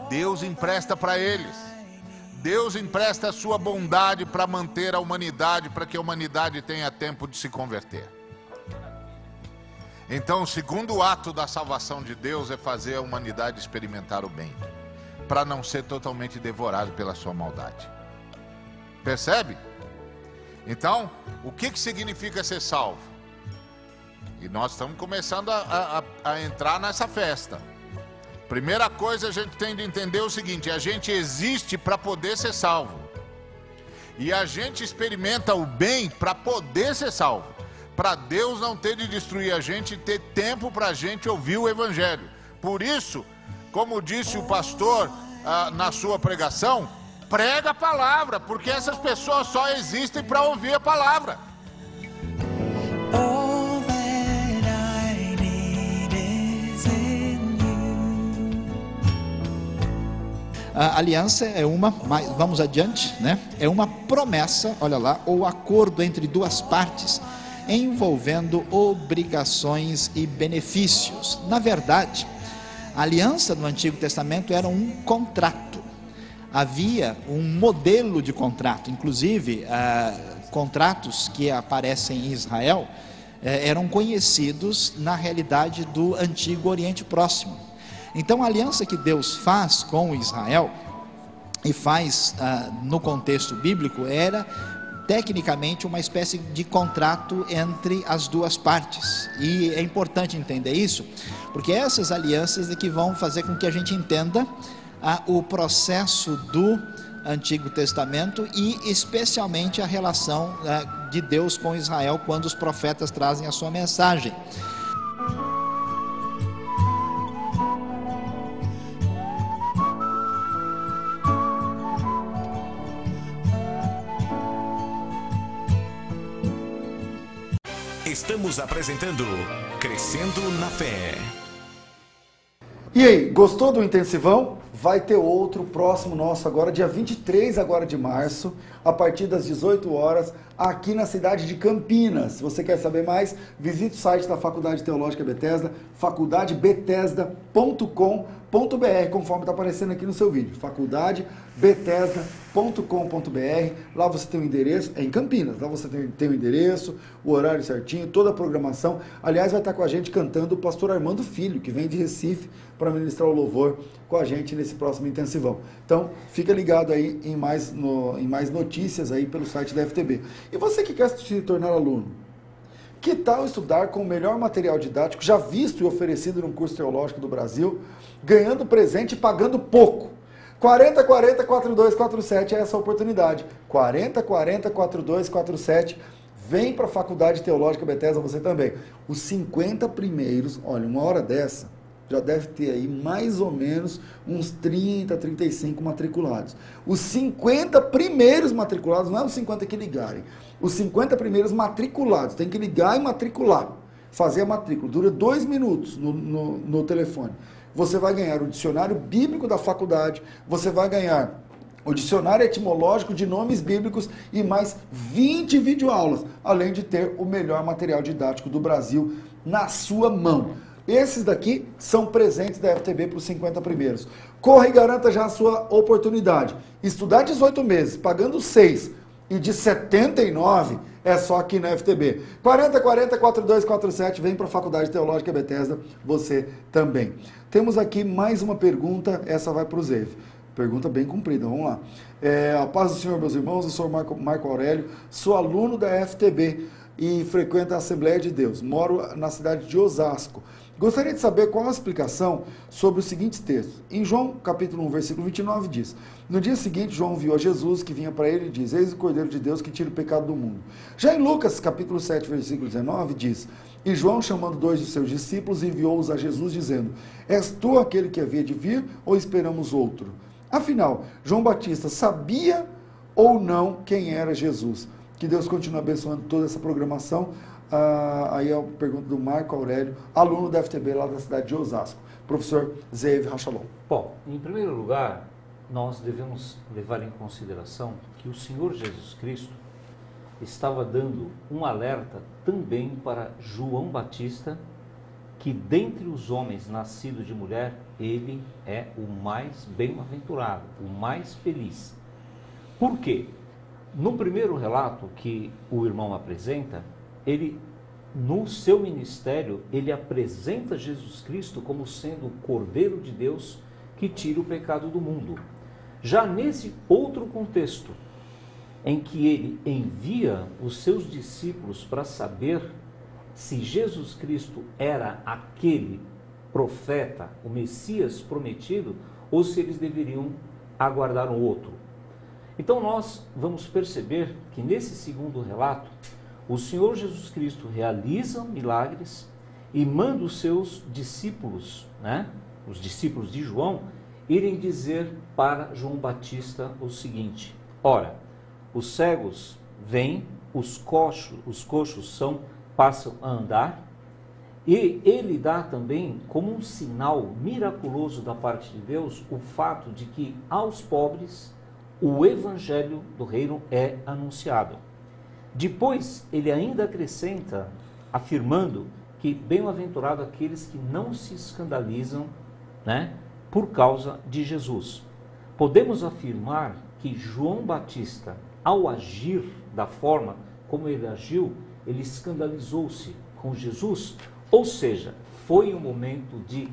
Deus empresta para eles. Deus empresta a sua bondade para manter a humanidade, para que a humanidade tenha tempo de se converter. Então, o segundo ato da salvação de Deus é fazer a humanidade experimentar o bem, para não ser totalmente devorado pela sua maldade. Percebe? Então, o que significa ser salvo? E nós estamos começando a entrar nessa festa. Primeira coisa, a gente tem de entender o seguinte: a gente existe para poder ser salvo. E a gente experimenta o bem para poder ser salvo. Para Deus não ter de destruir a gente e ter tempo para a gente ouvir o Evangelho. Por isso, como disse o pastor na sua pregação, prega a palavra, porque essas pessoas só existem para ouvir a palavra. A aliança é uma, vamos adiante, né? É uma promessa, olha lá, ou acordo entre duas partes, envolvendo obrigações e benefícios. Na verdade, a aliança no Antigo Testamento era um contrato. Havia um modelo de contrato, inclusive contratos que aparecem em Israel eram conhecidos na realidade do Antigo Oriente Próximo. Então a aliança que Deus faz com Israel, e faz no contexto bíblico, era tecnicamente uma espécie de contrato entre as duas partes. E é importante entender isso, porque essas alianças é que vão fazer com que a gente entenda o processo do Antigo Testamento e especialmente a relação de Deus com Israel quando os profetas trazem a sua mensagem. Estamos apresentando Crescendo na Fé. E aí, gostou do intensivão? Vai ter outro próximo nosso agora, dia 23 agora de março, a partir das 18 horas, aqui na cidade de Campinas. Se você quer saber mais, visite o site da Faculdade Teológica Bethesda, faculdadebethesda.com.br, conforme está aparecendo aqui no seu vídeo, faculdadebethesda.com.br. Lá você tem o endereço, é em Campinas, lá você tem o endereço, o horário certinho, toda a programação. Aliás, vai estar com a gente cantando o pastor Armando Filho, que vem de Recife para ministrar o louvor com a gente nesse próximo intensivão. Então, fica ligado aí em mais notícias aí pelo site da FTB. E você que quer se tornar aluno, que tal estudar com o melhor material didático já visto e oferecido no curso teológico do Brasil, ganhando presente e pagando pouco? 4040-4247 é essa oportunidade. 4040-4247. Vem para a Faculdade Teológica Bethesda você também. Os 50 primeiros, olha, uma hora dessa, já deve ter aí mais ou menos uns 30, 35 matriculados. Os 50 primeiros matriculados, não é os 50 que ligarem, os 50 primeiros matriculados, tem que ligar e matricular, fazer a matrícula, dura 2 minutos no telefone. Você vai ganhar o dicionário bíblico da faculdade, você vai ganhar o dicionário etimológico de nomes bíblicos e mais 20 videoaulas, além de ter o melhor material didático do Brasil na sua mão. Esses daqui são presentes da FTB para os 50 primeiros. Corra e garanta já a sua oportunidade. Estudar 18 meses, pagando 6 e de 79 é só aqui na FTB. 4040-4247, vem para a Faculdade Teológica Bethesda, você também. Temos aqui mais uma pergunta, essa vai para o Zev. Pergunta bem comprida, vamos lá. A paz do Senhor, meus irmãos, eu sou Marco Aurélio, sou aluno da FTB e frequento a Assembleia de Deus. Moro na cidade de Osasco. Gostaria de saber qual a explicação sobre os seguintes textos. Em João, capítulo 1, versículo 29, diz: no dia seguinte, João viu a Jesus que vinha para ele e diz: eis o Cordeiro de Deus que tira o pecado do mundo. Já em Lucas, capítulo 7, versículo 19, diz: e João, chamando 2 de seus discípulos, enviou-os a Jesus, dizendo: és tu aquele que havia de vir, ou esperamos outro? Afinal, João Batista sabia ou não quem era Jesus? Que Deus continue abençoando toda essa programação. Aí é a pergunta do Marco Aurélio, aluno da FTB lá da cidade de Osasco. Professor Zev Rachalon. Bom, em primeiro lugar, nós devemos levar em consideração que o Senhor Jesus Cristo, estava dando um alerta também para João Batista, que dentre os homens nascidos de mulher, ele é o mais bem-aventurado, o mais feliz. Por quê? No primeiro relato que o irmão apresenta, ele, no seu ministério, ele apresenta Jesus Cristo como sendo o Cordeiro de Deus que tira o pecado do mundo. Já nesse outro contexto, em que ele envia os seus discípulos para saber se Jesus Cristo era aquele profeta, o Messias prometido, ou se eles deveriam aguardar um outro. Então nós vamos perceber que nesse segundo relato, o Senhor Jesus Cristo realiza milagres e manda os seus discípulos, os discípulos de João, irem dizer para João Batista o seguinte: ora, os cegos vêm, os coxos passam a andar, e ele dá também como um sinal miraculoso da parte de Deus o fato de que aos pobres o evangelho do reino é anunciado. Depois ele ainda acrescenta, afirmando que bem-aventurado aqueles que não se escandalizam, por causa de Jesus. Podemos afirmar que João Batista, ao agir da forma como ele agiu, ele escandalizou-se com Jesus, ou seja, foi um momento de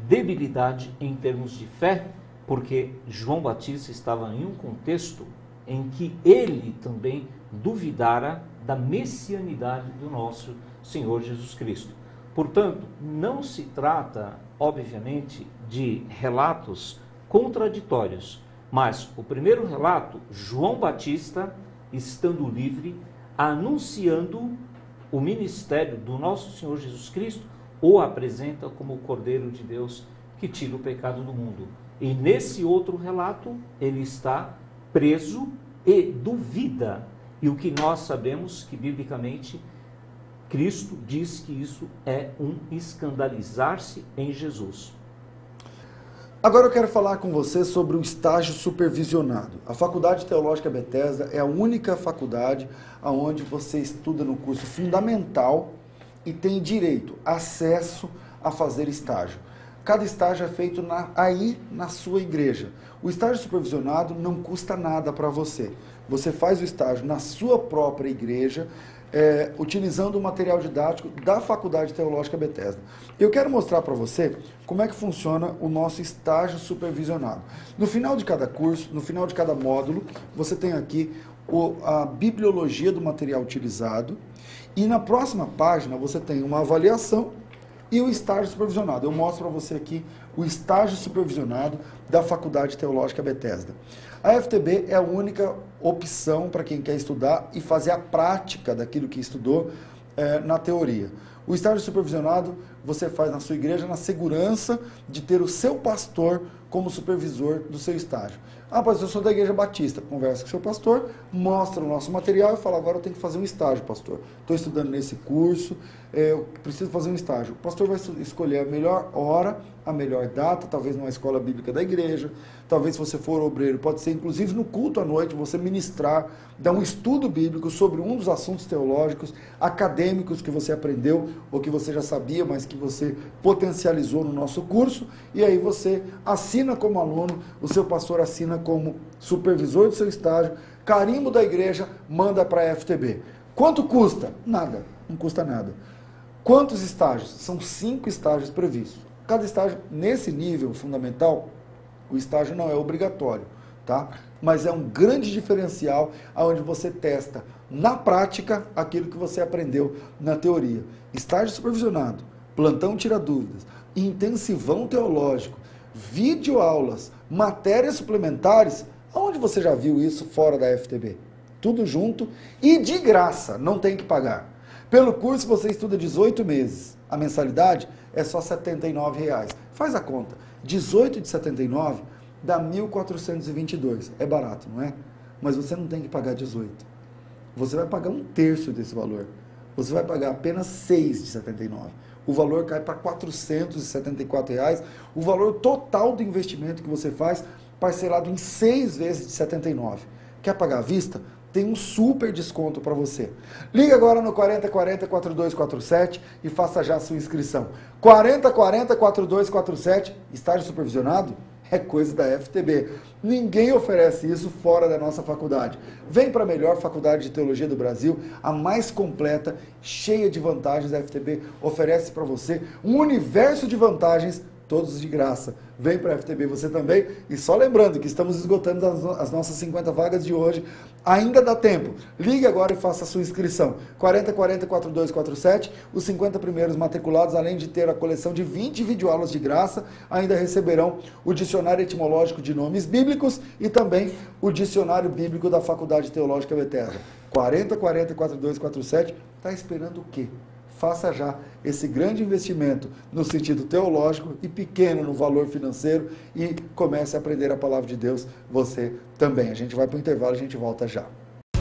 debilidade em termos de fé, porque João Batista estava em um contexto em que ele também duvidara da messianidade do nosso Senhor Jesus Cristo. Portanto, não se trata, obviamente, de relatos contraditórios, mas o primeiro relato, João Batista, estando livre, anunciando o ministério do nosso Senhor Jesus Cristo, o apresenta como o Cordeiro de Deus que tira o pecado do mundo. E nesse outro relato, ele está preso e duvida. E o que nós sabemos que, biblicamente, Cristo diz que isso é um escandalizar-se em Jesus. Agora eu quero falar com você sobre o estágio supervisionado. A Faculdade Teológica Bethesda é a única faculdade onde você estuda no curso fundamental e tem direito, acesso a fazer estágio. Cada estágio é feito aí na sua igreja. O estágio supervisionado não custa nada para você. Você faz o estágio na sua própria igreja, utilizando o material didático da Faculdade Teológica Bethesda. Eu quero mostrar para você como é que funciona o nosso estágio supervisionado. No final de cada curso, no final de cada módulo, você tem aqui a bibliologia do material utilizado e na próxima página você tem uma avaliação e o estágio supervisionado. Eu mostro para você aqui o estágio supervisionado da Faculdade Teológica Bethesda. A FTB é a única opção para quem quer estudar e fazer a prática daquilo que estudou na teoria. O estágio supervisionado você faz na sua igreja na segurança de ter o seu pastor como supervisor do seu estágio. Ah, pastor, eu sou da Igreja Batista. Conversa com o seu pastor, mostra o nosso material e fala, agora eu tenho que fazer um estágio, pastor. Estou estudando nesse curso, eu preciso fazer um estágio. O pastor vai escolher a melhor hora, a melhor data, talvez numa escola bíblica da igreja, talvez se você for obreiro, pode ser inclusive no culto à noite, você ministrar, dar um estudo bíblico sobre um dos assuntos teológicos, acadêmicos que você aprendeu, ou que você já sabia, mas que você potencializou no nosso curso, e aí você assina como aluno, o seu pastor assina como supervisor do seu estágio, carimbo da igreja, manda para a FTB. Quanto custa? Nada, não custa nada. Quantos estágios? São 5 estágios previstos. Cada estágio, nesse nível fundamental, o estágio não é obrigatório, tá? Mas é um grande diferencial onde você testa na prática aquilo que você aprendeu na teoria. Estágio supervisionado, plantão tira dúvidas, intensivão teológico, videoaulas, matérias suplementares. Onde você já viu isso fora da FTB? Tudo junto e de graça, não tem que pagar. Pelo curso você estuda 18 meses. A mensalidade é só R$ 79,00. Faz a conta. 18 de 79 dá 1.422. É barato, não é? Mas você não tem que pagar 18. Você vai pagar 1/3 desse valor. Você vai pagar apenas 6 de 79. O valor cai para R$ 474,00. O valor total do investimento que você faz, parcelado em 6 vezes de 79. Quer pagar à vista? tem um super desconto para você. Liga agora no 4040-4247 e faça já a sua inscrição. 4040-4247, estágio supervisionado? É coisa da FTB. Ninguém oferece isso fora da nossa faculdade. Vem para a melhor faculdade de teologia do Brasil, a mais completa, cheia de vantagens. A FTB oferece para você um universo de vantagens, todos de graça. Vem para a FTB você também. E só lembrando que estamos esgotando as nossas 50 vagas de hoje. Ainda dá tempo. Ligue agora e faça a sua inscrição. 4040-4247. Os 50 primeiros matriculados, além de ter a coleção de 20 videoaulas de graça, ainda receberão o dicionário etimológico de nomes bíblicos e também o dicionário bíblico da Faculdade Teológica Bethesda. 4040-4247. Está esperando o quê? Faça já esse grande investimento no sentido teológico e pequeno no valor financeiro e comece a aprender a palavra de Deus você também. A gente vai para o intervalo, a gente volta já.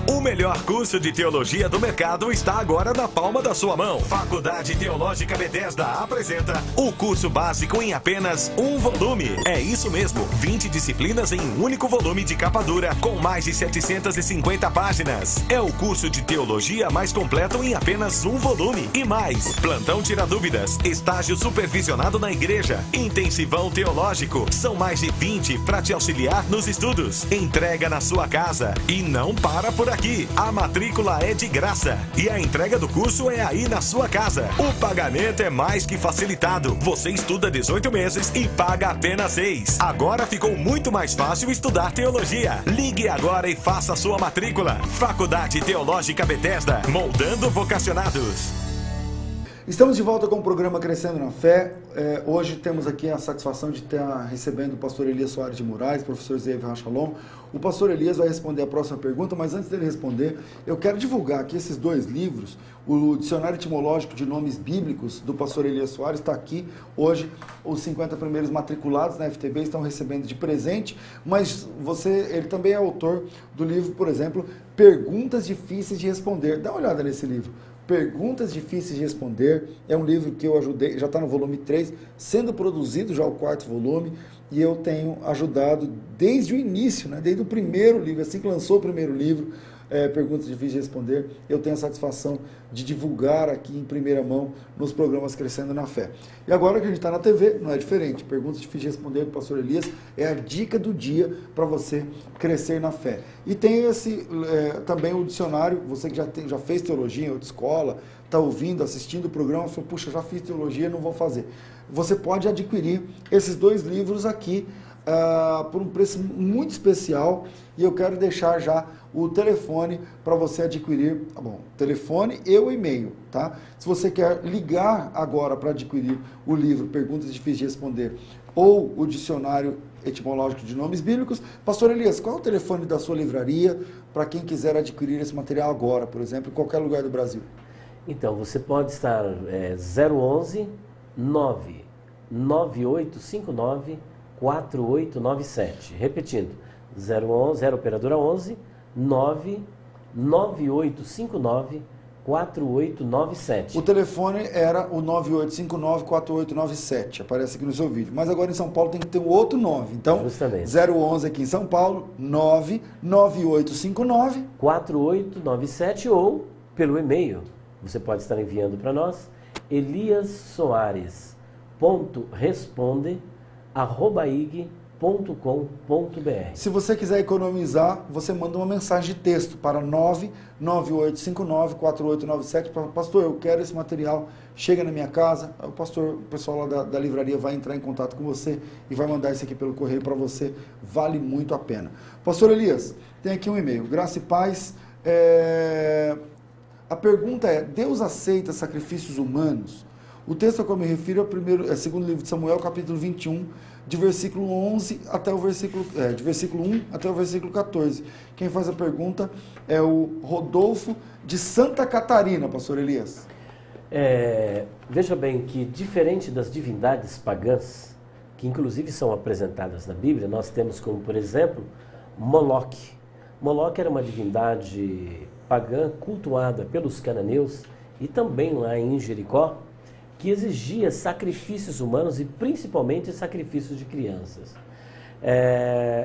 O melhor curso de teologia do mercado está agora na palma da sua mão. Faculdade Teológica Bethesda apresenta o curso básico em apenas um volume. É isso mesmo, 20 disciplinas em um único volume de capa dura, com mais de 750 páginas. É o curso de teologia mais completo em apenas um volume. E mais, plantão tira dúvidas, estágio supervisionado na igreja, intensivão teológico. São mais de 20 para te auxiliar nos estudos. Entrega na sua casa. E não para por aqui. A matrícula é de graça e a entrega do curso é aí na sua casa. O pagamento é mais que facilitado. Você estuda 18 meses e paga apenas 6. Agora ficou muito mais fácil estudar teologia. Ligue agora e faça sua matrícula. Faculdade Teológica Bethesda, moldando vocacionados. Estamos de volta com o programa Crescendo na Fé. Hoje temos aqui a satisfação de estar recebendo o pastor Elias Soares de Moraes, professor Zev Rachalon. O pastor Elias vai responder a próxima pergunta, mas antes dele responder, eu quero divulgar aqui esses dois livros. O Dicionário Etimológico de Nomes Bíblicos, do pastor Elias Soares, está aqui. Hoje, os 50 primeiros matriculados na FTB estão recebendo de presente, mas ele também é autor do livro, por exemplo, Perguntas Difíceis de Responder. Dá uma olhada nesse livro. Perguntas Difíceis de Responder, é um livro que eu ajudei, já está no volume 3, sendo produzido já o 4º volume, e eu tenho ajudado desde o início, né, desde o primeiro livro, assim que lançou o primeiro livro, Perguntas Difíceis de Responder, eu tenho a satisfação de divulgar aqui em primeira mão nos programas Crescendo na Fé. E agora que a gente está na TV, não é diferente. Perguntas Difíceis de Responder do pastor Elias é a dica do dia para você crescer na fé. E tem também o dicionário, você que já fez teologia em outra escola, está ouvindo, assistindo o programa, falou, puxa, já fiz teologia, não vou fazer. Você pode adquirir esses dois livros aqui por um preço muito especial, e eu quero deixar já o telefone para você adquirir, telefone e o e-mail, tá? Se você quer ligar agora para adquirir o livro Perguntas Difíceis de Responder ou o Dicionário Etimológico de Nomes Bíblicos, pastor Elias, qual é o telefone da sua livraria para quem quiser adquirir esse material agora, por exemplo, em qualquer lugar do Brasil? Então, você pode estar 011 99859 4897. Repetindo, 0 operadora 11 99859 4897. O telefone era o 9859-4897, aparece aqui no seu vídeo. Mas agora em São Paulo tem que ter um outro 9. Então, justamente. 011 aqui em São Paulo, 99859 4897, ou pelo e-mail. Você pode estar enviando para nós eliassoares.responde@ig.com.br. Se você quiser economizar, você manda uma mensagem de texto para 99859-4897. Pastor, eu quero esse material, chega na minha casa. O pessoal lá da livraria vai entrar em contato com você e vai mandar isso aqui pelo correio para você. Vale muito a pena. Pastor Elias, tem aqui um e-mail. Graça e paz. A pergunta é, Deus aceita sacrifícios humanos? O texto a qual eu me refiro é segundo livro de Samuel, capítulo 21, de versículo 11 até o versículo, de versículo 1 até o versículo 14. Quem faz a pergunta é o Rodolfo de Santa Catarina, pastor Elias. Veja bem que, diferente das divindades pagãs, que inclusive são apresentadas na Bíblia, nós temos como, por exemplo, Moloque. Moloque era uma divindade pagã cultuada pelos cananeus e também lá em Jericó, que exigia sacrifícios humanos e principalmente sacrifícios de crianças.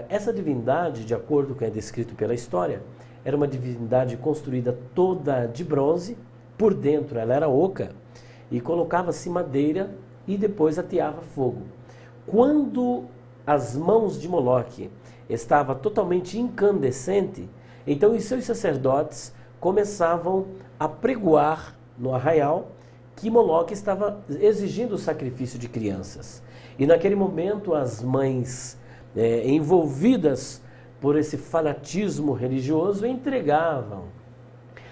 Essa divindade, de acordo com o que é descrito pela história, era uma divindade construída toda de bronze, por dentro ela era oca, e colocava-se madeira e depois ateava fogo. Quando as mãos de Moloque estavam totalmente incandescentes, então os seus sacerdotes começavam a pregoar no arraial que Moloque estava exigindo o sacrifício de crianças. E naquele momento as mães envolvidas por esse fanatismo religioso entregavam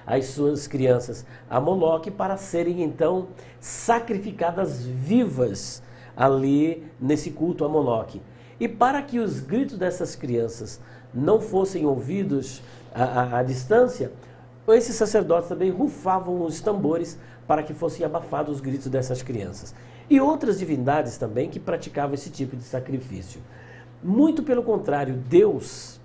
as suas crianças a Moloque para serem então sacrificadas vivas ali nesse culto a Moloque. E para que os gritos dessas crianças não fossem ouvidos à distância, esses sacerdotes também rufavam os tambores para que fossem abafados os gritos dessas crianças. E outras divindades também que praticavam esse tipo de sacrifício. Muito pelo contrário, Deus,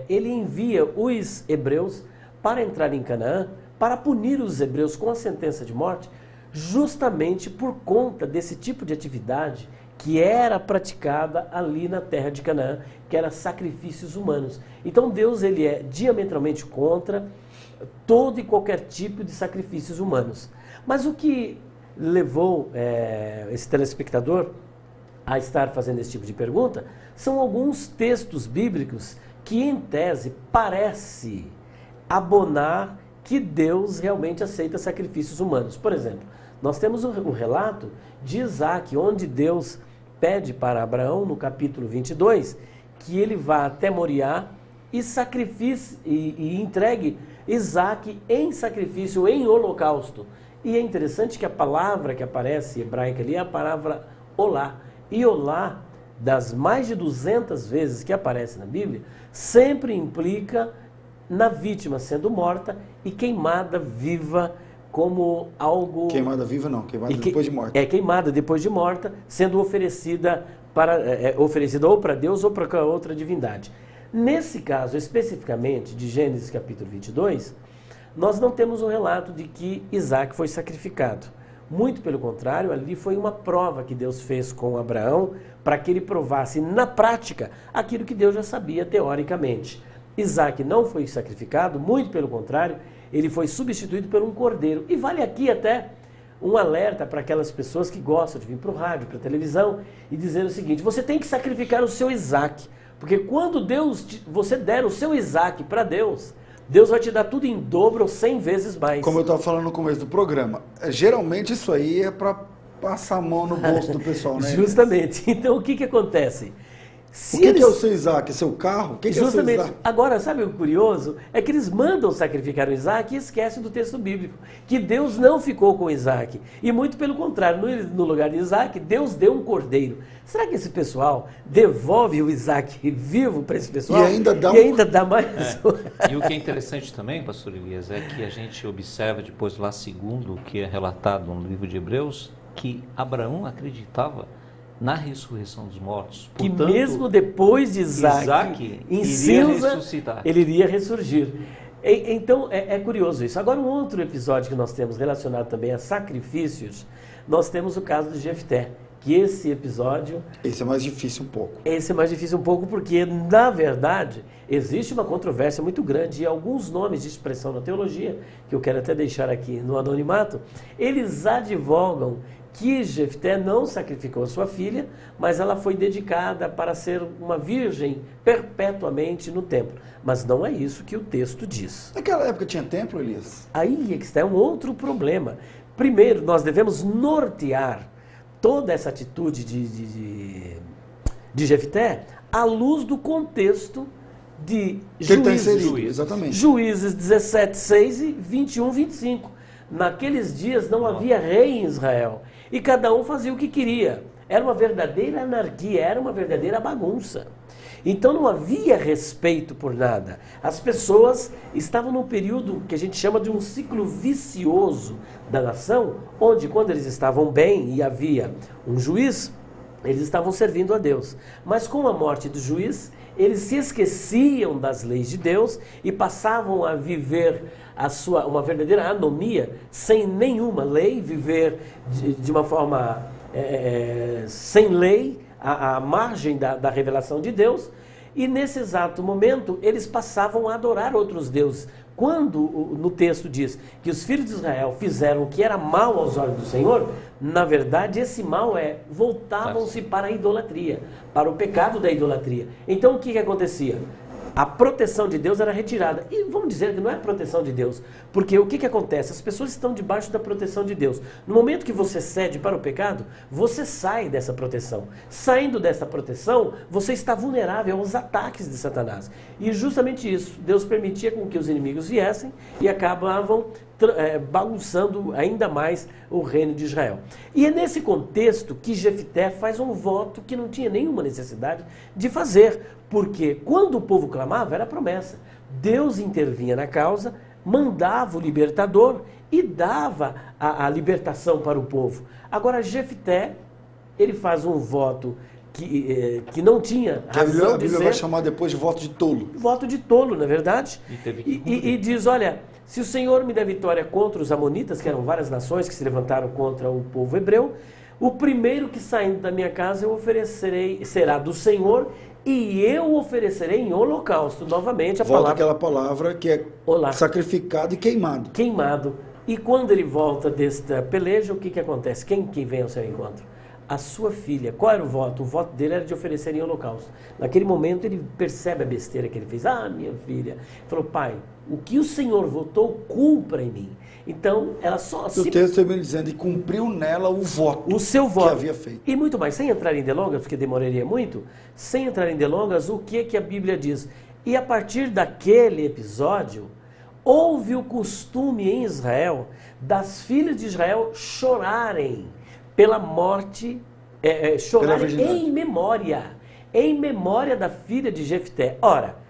ele envia os hebreus para entrar em Canaã, para punir os hebreus com a sentença de morte, justamente por conta desse tipo de atividade que era praticada ali na terra de Canaã, que era sacrifícios humanos. Então Deus, ele é diametralmente contra todo e qualquer tipo de sacrifícios humanos. Mas o que levou esse telespectador a estar fazendo esse tipo de pergunta são alguns textos bíblicos que, em tese, parece abonar que Deus realmente aceita sacrifícios humanos. Por exemplo, nós temos o relato de Isaac, onde Deus pede para Abraão, no capítulo 22, que ele vá até Moriá e entregue Isaac em sacrifício, em holocausto. E é interessante que a palavra que aparece hebraica ali é a palavra olá. E olá, das mais de 200 vezes que aparece na Bíblia, sempre implica na vítima sendo morta e queimada viva como algo... Queimada viva não, queimada depois de morta. Queimada depois de morta, sendo oferecida ou para Deus ou para outra divindade. Nesse caso, especificamente, de Gênesis capítulo 22, nós não temos um relato de que Isaac foi sacrificado. Muito pelo contrário, ali foi uma prova que Deus fez com Abraão para que ele provasse na prática aquilo que Deus já sabia teoricamente. Isaac não foi sacrificado, muito pelo contrário, ele foi substituído por um cordeiro. E vale aqui até um alerta para aquelas pessoas que gostam de vir para o rádio, para a televisão e dizer o seguinte: você tem que sacrificar o seu Isaac, porque quando você der o seu Isaac para Deus, Deus vai te dar tudo em dobro ou 100 vezes mais. Como eu estava falando no começo do programa, geralmente isso aí é para passar a mão no bolso do pessoal, né? Justamente. Então o que acontece? O que é o seu Isaac? Seu carro? O que Justamente. É o seu Isaac? Agora, sabe o curioso? É que eles mandam sacrificar o Isaac e esquecem do texto bíblico, que Deus não ficou com Isaac. E muito pelo contrário, no lugar de Isaac, Deus deu um cordeiro. Será que esse pessoal devolve o Isaac vivo para esse pessoal? E ainda dá mais? E o que é interessante também, pastor Elias, é que a gente observa depois lá segundo o que é relatado no livro de Hebreus, que Abraão acreditava na ressurreição dos mortos. Portanto, que mesmo depois de Isaac em cinza, ressuscitar. Ele iria ressurgir. Então, é curioso isso. Agora, um outro episódio que nós temos relacionado também a sacrifícios, nós temos o caso de Jefté, que esse episódio... Esse é mais difícil um pouco. Esse é mais difícil um pouco porque, na verdade, existe uma controvérsia muito grande e alguns nomes de expressão na teologia, que eu quero até deixar aqui no anonimato, eles advogam que Jefté não sacrificou a sua filha, mas ela foi dedicada para ser uma virgem perpetuamente no templo. Mas não é isso que o texto diz. Naquela época tinha templo, Elias? Aí é que está um outro problema. Primeiro, nós devemos nortear toda essa atitude de Jefté à luz do contexto de Juízes 17:6 e 21:25. Naqueles dias não havia rei em Israel e cada um fazia o que queria. Era uma verdadeira anarquia, era uma verdadeira bagunça. Então não havia respeito por nada. As pessoas estavam num período que a gente chama de um ciclo vicioso da nação, onde quando eles estavam bem e havia um juiz, eles estavam servindo a Deus. Mas com a morte do juiz, eles se esqueciam das leis de Deus e passavam a viver uma verdadeira anomia, sem nenhuma lei, viver de uma forma sem lei, à margem da revelação de Deus. E nesse exato momento, eles passavam a adorar outros deuses. Quando no texto diz que os filhos de Israel fizeram o que era mal aos olhos do Senhor, na verdade esse mal voltavam-se para a idolatria, para o pecado da idolatria. Então o que acontecia? A proteção de Deus era retirada. E vamos dizer que não é proteção de Deus. Porque o que acontece? As pessoas estão debaixo da proteção de Deus. No momento que você cede para o pecado, você sai dessa proteção. Saindo dessa proteção, você está vulnerável aos ataques de Satanás. E justamente isso, Deus permitia com que os inimigos viessem e acabavam bagunçando ainda mais o reino de Israel. E é nesse contexto que Jefté faz um voto que não tinha nenhuma necessidade de fazer, porque quando o povo clamava era promessa. Deus intervinha na causa, mandava o libertador e dava a libertação para o povo. Agora Jefté, ele faz um voto que não tinha razão a Bíblia vai chamar depois de voto de tolo. Voto de tolo, na verdade. E diz, olha, se o Senhor me der vitória contra os amonitas, que eram várias nações que se levantaram contra o povo hebreu, o primeiro que saindo da minha casa eu oferecerei, será do Senhor, e eu oferecerei em holocausto. Novamente volta aquela palavra que é sacrificado e queimado. Queimado. E quando ele volta desta peleja, o que acontece? Quem vem ao seu encontro? A sua filha. Qual era o voto? O voto dele era de oferecer em holocausto. Naquele momento ele percebe a besteira que ele fez. Ah, minha filha. Ele falou, pai, o que o Senhor votou, cumpra em mim. Então, ela só... O texto também dizendo, e cumpriu nela o voto, o seu voto que havia feito. E muito mais, sem entrar em delongas, porque demoraria muito, sem entrar em delongas, o que a Bíblia diz? E a partir daquele episódio, houve o costume em Israel, das filhas de Israel chorarem pela morte, chorarem em memória da filha de Jefté. Ora,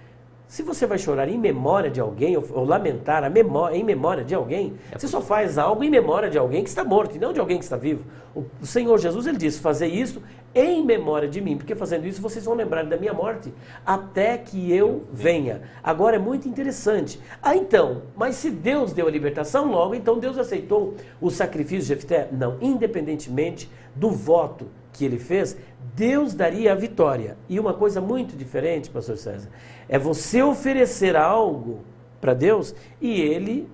se você vai chorar em memória de alguém, ou lamentar em memória de alguém, você só faz algo em memória de alguém que está morto, e não de alguém que está vivo. O Senhor Jesus, ele disse, fazer isso em memória de mim, porque fazendo isso vocês vão lembrar da minha morte, até que eu venha. Agora é muito interessante. Então, mas se Deus deu a libertação, logo, então Deus aceitou o sacrifício de Jefté? Não, independentemente do voto que ele fez, Deus daria a vitória. E uma coisa muito diferente, pastor César, é você oferecer algo para Deus e ele...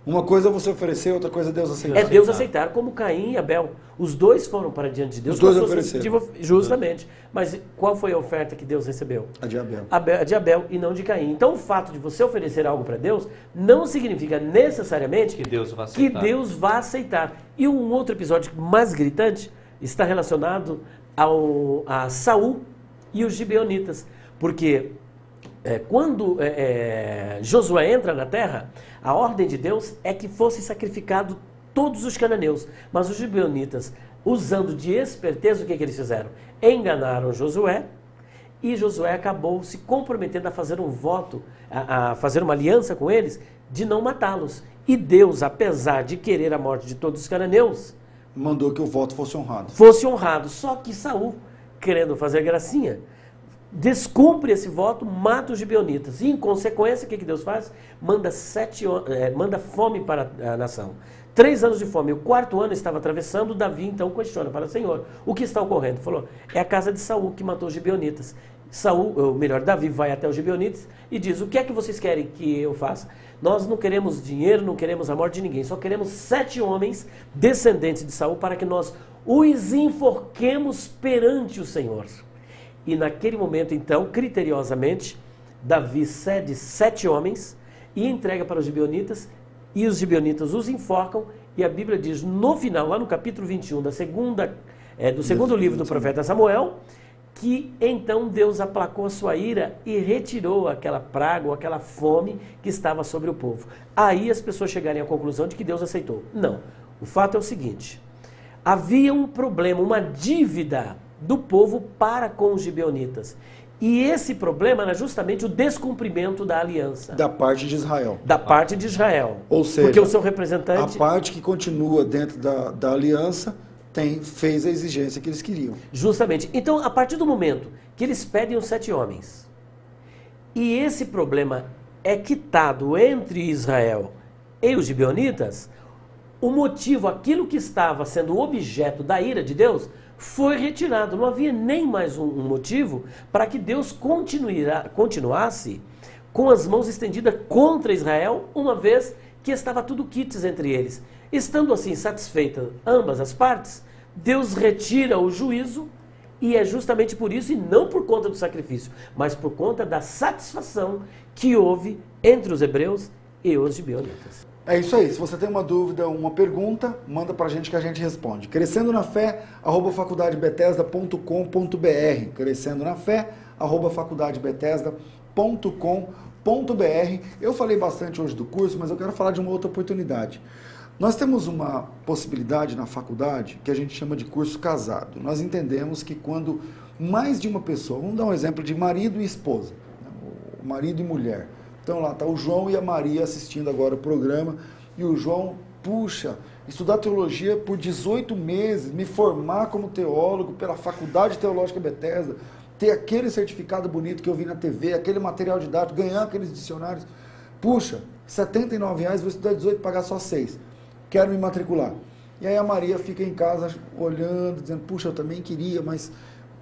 Uma coisa é você oferecer, outra coisa é Deus aceitar. É Deus aceitar, como Caim e Abel. Os dois foram para diante de Deus. Os dois ofereceram. Justamente. Mas qual foi a oferta que Deus recebeu? A de Abel. A de Abel e não de Caim. Então o fato de você oferecer algo para Deus não significa necessariamente que Deus vai aceitar. E um outro episódio mais gritante está relacionado a Saul e os gibeonitas. Porque quando Josué entra na terra, a ordem de Deus é que fosse sacrificado todos os cananeus. Mas os gibeonitas, usando de esperteza, o que eles fizeram? Enganaram Josué, e Josué acabou se comprometendo a fazer um voto, a fazer uma aliança com eles, de não matá-los. E Deus, apesar de querer a morte de todos os cananeus, mandou que o voto fosse honrado. Só que Saul, querendo fazer gracinha, descumpre esse voto, mata os gibeonitas. E, em consequência, o que Deus faz? Manda fome para a nação. 3 anos de fome. O 4º ano estava atravessando. Davi, então, questiona para o Senhor: o que está ocorrendo? Falou: é a casa de Saul que matou os gibeonitas. Davi vai até os gibeonitas e diz: o que é que vocês querem que eu faça? Nós não queremos dinheiro, não queremos a morte de ninguém. Só queremos 7 homens descendentes de Saul para que nós os enforquemos perante o Senhor. E naquele momento, então, criteriosamente, Davi cede 7 homens e entrega para os gibeonitas, e os gibeonitas os enforcam, e a Bíblia diz, no final, lá no capítulo 21 do segundo livro do profeta Samuel, que então Deus aplacou a sua ira e retirou aquela praga ou aquela fome que estava sobre o povo. Aí as pessoas chegarem à conclusão de que Deus aceitou. Não. O fato é o seguinte: havia um problema, uma dívida do povo para com os gibeonitas. E esse problema era justamente o descumprimento da aliança. Da parte de Israel. Da parte de Israel. Ou seja, porque o seu representante... a parte que continua dentro da aliança fez a exigência que eles queriam. Justamente. Então, a partir do momento que eles pedem os 7 homens, e esse problema é quitado entre Israel e os gibeonitas, o motivo, aquilo que estava sendo objeto da ira de Deus, foi retirado. Não havia nem mais um motivo para que Deus continuasse com as mãos estendidas contra Israel, uma vez que estava tudo quites entre eles. Estando assim satisfeitas ambas as partes, Deus retira o juízo, e é justamente por isso, e não por conta do sacrifício, mas por conta da satisfação que houve entre os hebreus e os gibeonitas. É isso aí. Se você tem uma dúvida, uma pergunta, manda pra gente que a gente responde. Crescendo na Fé, @faculdadebethesda.com.br. Crescendo na Fé, @faculdadebethesda.com.br. Eu falei bastante hoje do curso, mas eu quero falar de uma outra oportunidade. Nós temos uma possibilidade na faculdade que a gente chama de curso casado. Nós entendemos que quando mais de uma pessoa, vamos dar um exemplo de marido e esposa, o marido e mulher. Então lá está o João e a Maria assistindo agora o programa, e o João, puxa, estudar teologia por 18 meses, me formar como teólogo pela Faculdade Teológica Bethesda, ter aquele certificado bonito que eu vi na TV, aquele material didático, ganhar aqueles dicionários. Puxa, R$ 79, vou estudar 18 e pagar só 6. Quero me matricular. E aí a Maria fica em casa olhando, dizendo, puxa, eu também queria, mas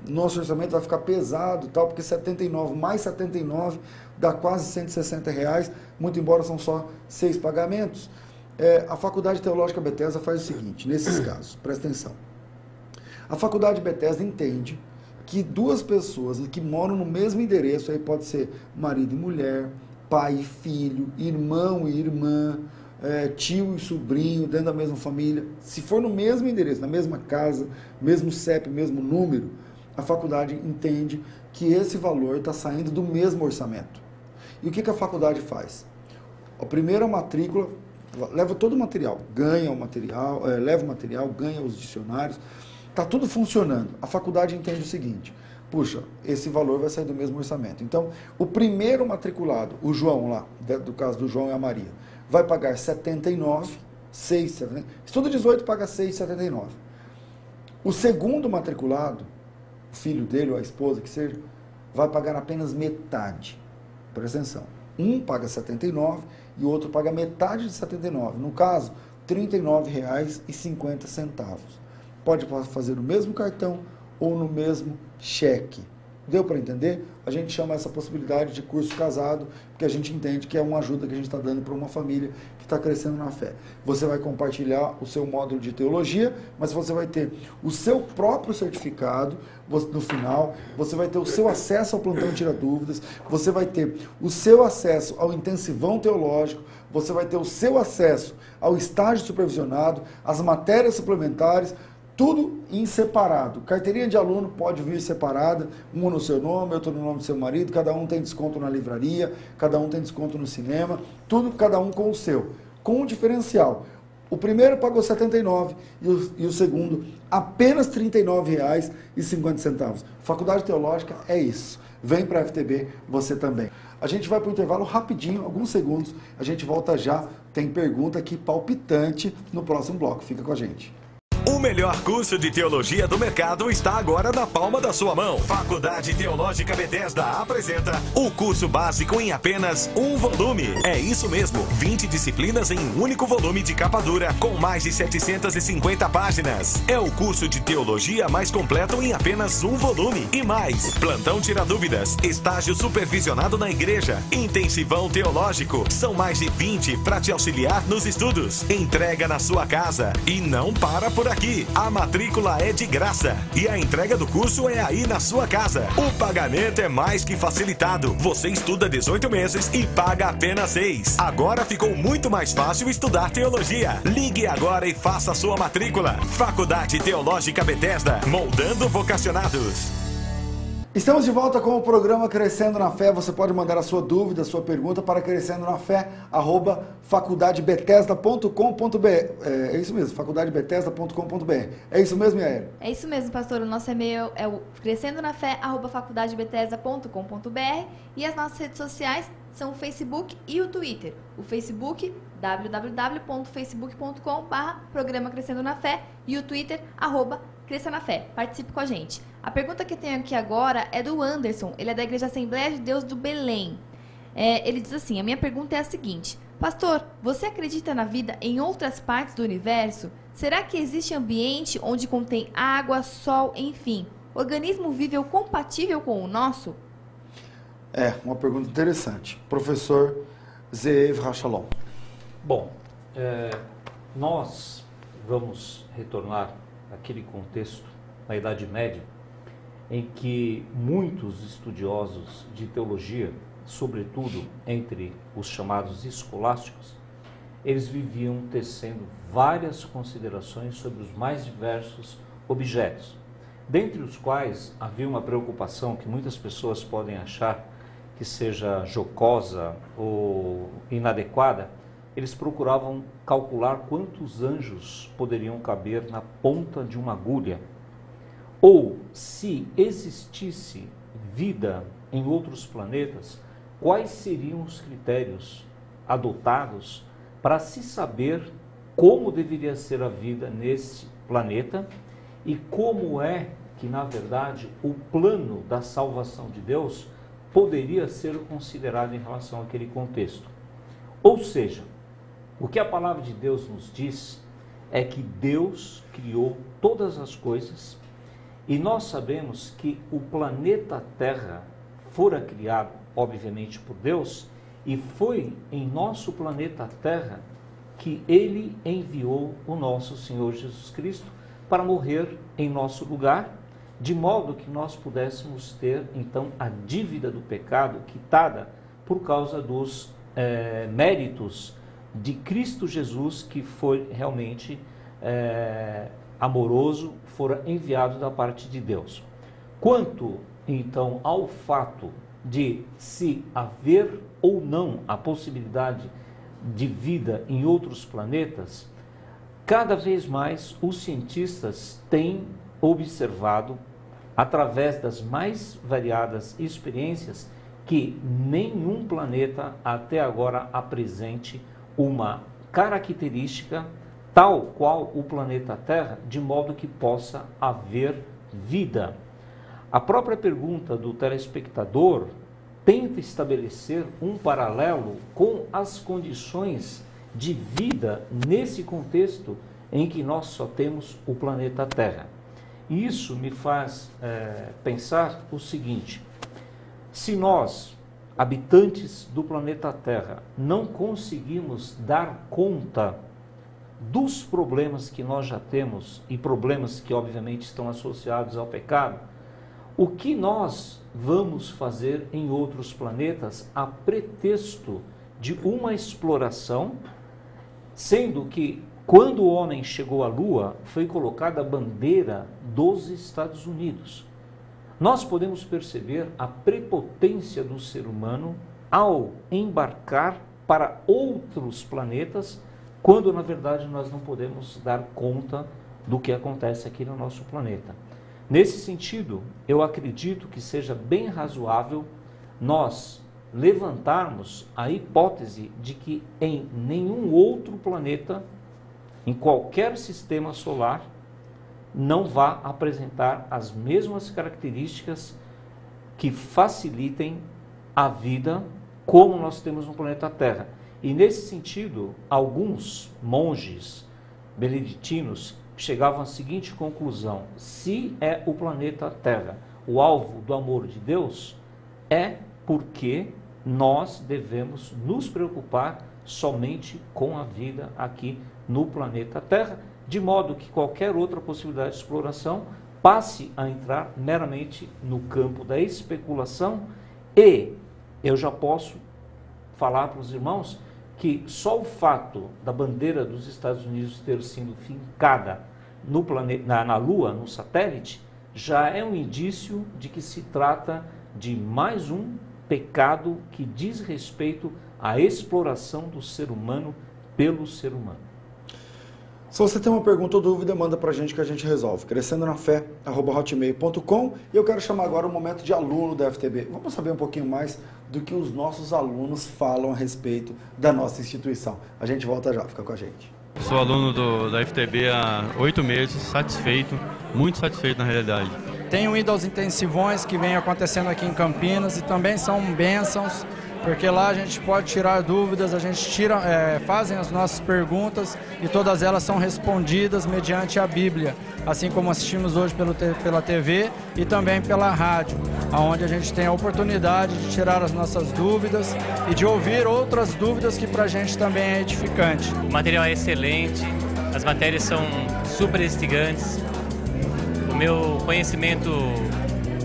nosso orçamento vai ficar pesado, tal, porque 79 mais 79 dá quase R$160, muito embora são só 6 pagamentos. A Faculdade Teológica Bethesda faz o seguinte, nesses casos, presta atenção. A Faculdade Bethesda entende que duas pessoas que moram no mesmo endereço, aí pode ser marido e mulher, pai e filho, irmão e irmã, tio e sobrinho, dentro da mesma família, se for no mesmo endereço, na mesma casa, mesmo CEP, mesmo número, a faculdade entende que esse valor está saindo do mesmo orçamento. E o que a faculdade faz? A primeira matrícula leva todo o material, ganha o material, leva o material, ganha os dicionários, está tudo funcionando. A faculdade entende o seguinte, puxa, esse valor vai sair do mesmo orçamento. Então, o primeiro matriculado, o João lá, do caso do João e a Maria, vai pagar 79, 6,79. Estuda 18, paga 6,79. O segundo matriculado, o filho dele ou a esposa, que seja, vai pagar apenas metade. Presta atenção. Um paga 79 e o outro paga metade de 79. No caso, R$ 39,50. Pode fazer no mesmo cartão ou no mesmo cheque. Deu para entender? A gente chama essa possibilidade de curso casado, porque a gente entende que é uma ajuda que a gente está dando para uma família que está crescendo na fé. Você vai compartilhar o seu módulo de teologia, mas você vai ter o seu próprio certificado no final, você vai ter o seu acesso ao plantão Tira Dúvidas, você vai ter o seu acesso ao intensivão teológico, você vai ter o seu acesso ao estágio supervisionado, às matérias suplementares, tudo em separado. Carteirinha de aluno pode vir separada, uma no seu nome, outra no nome do seu marido, cada um tem desconto na livraria, cada um tem desconto no cinema, tudo cada um com o seu. Com um diferencial. O primeiro pagou 79 e o segundo apenas R$ 39,50. Faculdade Teológica é isso. Vem para a FTB, você também. A gente vai para o intervalo rapidinho, alguns segundos, a gente volta já. Tem pergunta aqui palpitante no próximo bloco. Fica com a gente. O melhor curso de teologia do mercado está agora na palma da sua mão. Faculdade Teológica Bethesda apresenta o curso básico em apenas um volume. É isso mesmo, 20 disciplinas em um único volume de capa dura, com mais de 750 páginas. É o curso de teologia mais completo em apenas um volume. E mais, plantão Tira Dúvidas, estágio supervisionado na igreja, intensivão teológico. São mais de 20 para te auxiliar nos estudos. Entrega na sua casa. E não para por aqui. A matrícula é de graça e a entrega do curso é aí na sua casa. O pagamento é mais que facilitado. Você estuda 18 meses e paga apenas 6. Agora ficou muito mais fácil estudar teologia. Ligue agora e faça sua matrícula. Faculdade Teológica Bethesda, moldando vocacionados. Estamos de volta com o programa Crescendo na Fé. Você pode mandar a sua dúvida, a sua pergunta para crescendonafé@faculdadebethesda.com.br. É isso mesmo, faculdadebethesda.com.br. É isso mesmo, Yael? É isso mesmo, pastor. O nosso e-mail é o crescendonafé@faculdadebethesda.com.br e as nossas redes sociais são o Facebook e o Twitter. O Facebook, www.facebook.com/programa Crescendo na Fé, e o Twitter, @Cresça na Fé. Participe com a gente. A pergunta que eu tenho aqui agora é do Anderson. Ele é da Igreja Assembleia de Deus do Belém. Ele diz assim: a minha pergunta é a seguinte: Pastor, você acredita na vida em outras partes do universo? Será que existe ambiente onde contém água, sol, enfim, organismo vível compatível com o nosso? É, uma pergunta interessante. Professor Zeev Rachalon. Bom, nós vamos retornar àquele contexto, na Idade Média, em que muitos estudiosos de teologia, sobretudo entre os chamados escolásticos, eles viviam tecendo várias considerações sobre os mais diversos objetos, dentre os quais havia uma preocupação que muitas pessoas podem achar que seja jocosa ou inadequada. Eles procuravam calcular quantos anjos poderiam caber na ponta de uma agulha, ou se existisse vida em outros planetas, quais seriam os critérios adotados para se saber como deveria ser a vida nesse planeta e como é que, na verdade, o plano da salvação de Deus poderia ser considerado em relação àquele contexto. Ou seja, o que a palavra de Deus nos diz é que Deus criou todas as coisas e nós sabemos que o planeta Terra fora criado, obviamente, por Deus, e foi em nosso planeta Terra que Ele enviou o nosso Senhor Jesus Cristo para morrer em nosso lugar, de modo que nós pudéssemos ter, então, a dívida do pecado quitada por causa dos méritos de Cristo Jesus, que foi realmente amoroso, fora enviado da parte de Deus. Quanto, então, ao fato de se haver ou não a possibilidade de vida em outros planetas, cada vez mais os cientistas têm observado, através das mais variadas experiências, que nenhum planeta até agora apresente uma característica tal qual o planeta Terra, de modo que possa haver vida. A própria pergunta do telespectador tenta estabelecer um paralelo com as condições de vida nesse contexto em que nós só temos o planeta Terra. E isso me faz pensar o seguinte: se nós, habitantes do planeta Terra, não conseguimos dar conta dos problemas que nós já temos, e problemas que obviamente estão associados ao pecado, o que nós vamos fazer em outros planetas a pretexto de uma exploração, sendo que quando o homem chegou à Lua, foi colocada a bandeira dos Estados Unidos. Nós podemos perceber a prepotência do ser humano ao embarcar para outros planetas, quando na verdade nós não podemos dar conta do que acontece aqui no nosso planeta. Nesse sentido, eu acredito que seja bem razoável nós levantarmos a hipótese de que em nenhum outro planeta, em qualquer sistema solar, não vá apresentar as mesmas características que facilitem a vida como nós temos no planeta Terra. E nesse sentido, alguns monges beneditinos chegavam à seguinte conclusão: se é o planeta Terra o alvo do amor de Deus, é porque nós devemos nos preocupar somente com a vida aqui no planeta Terra, de modo que qualquer outra possibilidade de exploração passe a entrar meramente no campo da especulação. E eu já posso falar para os irmãos que só o fato da bandeira dos Estados Unidos ter sido fincada no planeta, na Lua, no satélite, já é um indício de que se trata de mais um pecado que diz respeito à exploração do ser humano pelo ser humano. Se você tem uma pergunta ou dúvida, manda pra gente que a gente resolve. crescendonafé@hotmail.com. E eu quero chamar agora o momento de aluno da FTB. Vamos saber um pouquinho mais do que os nossos alunos falam a respeito da nossa instituição. A gente volta já, fica com a gente. Sou aluno da FTB há 8 meses, satisfeito, muito satisfeito na realidade. Tenho ido aos intensivões que vem acontecendo aqui em Campinas e também são bênçãos porque lá a gente pode tirar dúvidas, a gente fazem as nossas perguntas e todas elas são respondidas mediante a Bíblia, assim como assistimos hoje pela TV e também pela rádio, onde a gente tem a oportunidade de tirar as nossas dúvidas e de ouvir outras dúvidas que para a gente também é edificante. O material é excelente, as matérias são super instigantes, o meu conhecimento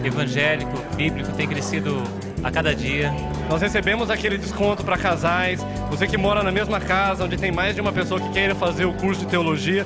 evangélico, bíblico tem crescido a cada dia. Nós recebemos aquele desconto para casais, você que mora na mesma casa, onde tem mais de uma pessoa que queira fazer o curso de teologia,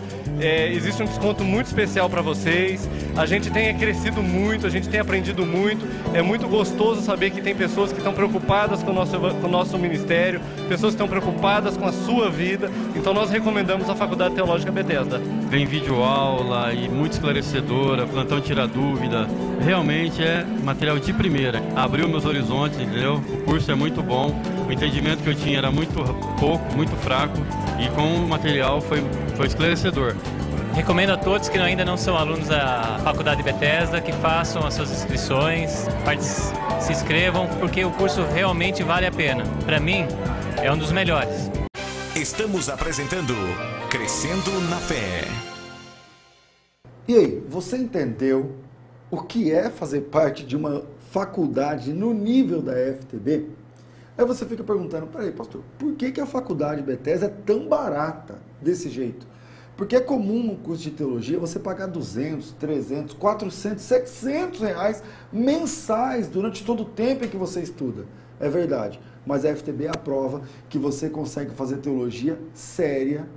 existe um desconto muito especial para vocês. A gente tem crescido muito, a gente tem aprendido muito, é muito gostoso saber que tem pessoas que estão preocupadas com o nosso ministério, pessoas que estão preocupadas com a sua vida, então nós recomendamos a Faculdade Teológica Bethesda. Vem videoaula e muito esclarecedora, plantão tira dúvida, realmente é material de primeira. Abriu meus horizontes, entendeu? O curso é muito bom, o entendimento que eu tinha era muito pouco, muito fraco, e com o material foi esclarecedor. Recomendo a todos que ainda não são alunos da Faculdade Bethesda que façam as suas inscrições, se inscrevam, porque o curso realmente vale a pena. Para mim, é um dos melhores. Estamos apresentando Crescendo na Fé. E aí, você entendeu o que é fazer parte de uma faculdade no nível da FTB? Aí você fica perguntando, peraí, pastor, por que a Faculdade Bethesda é tão barata desse jeito? Porque é comum no curso de teologia você pagar 200, 300, 400, 700 reais mensais durante todo o tempo em que você estuda. É verdade, mas a FTB aprova que você consegue fazer teologia séria,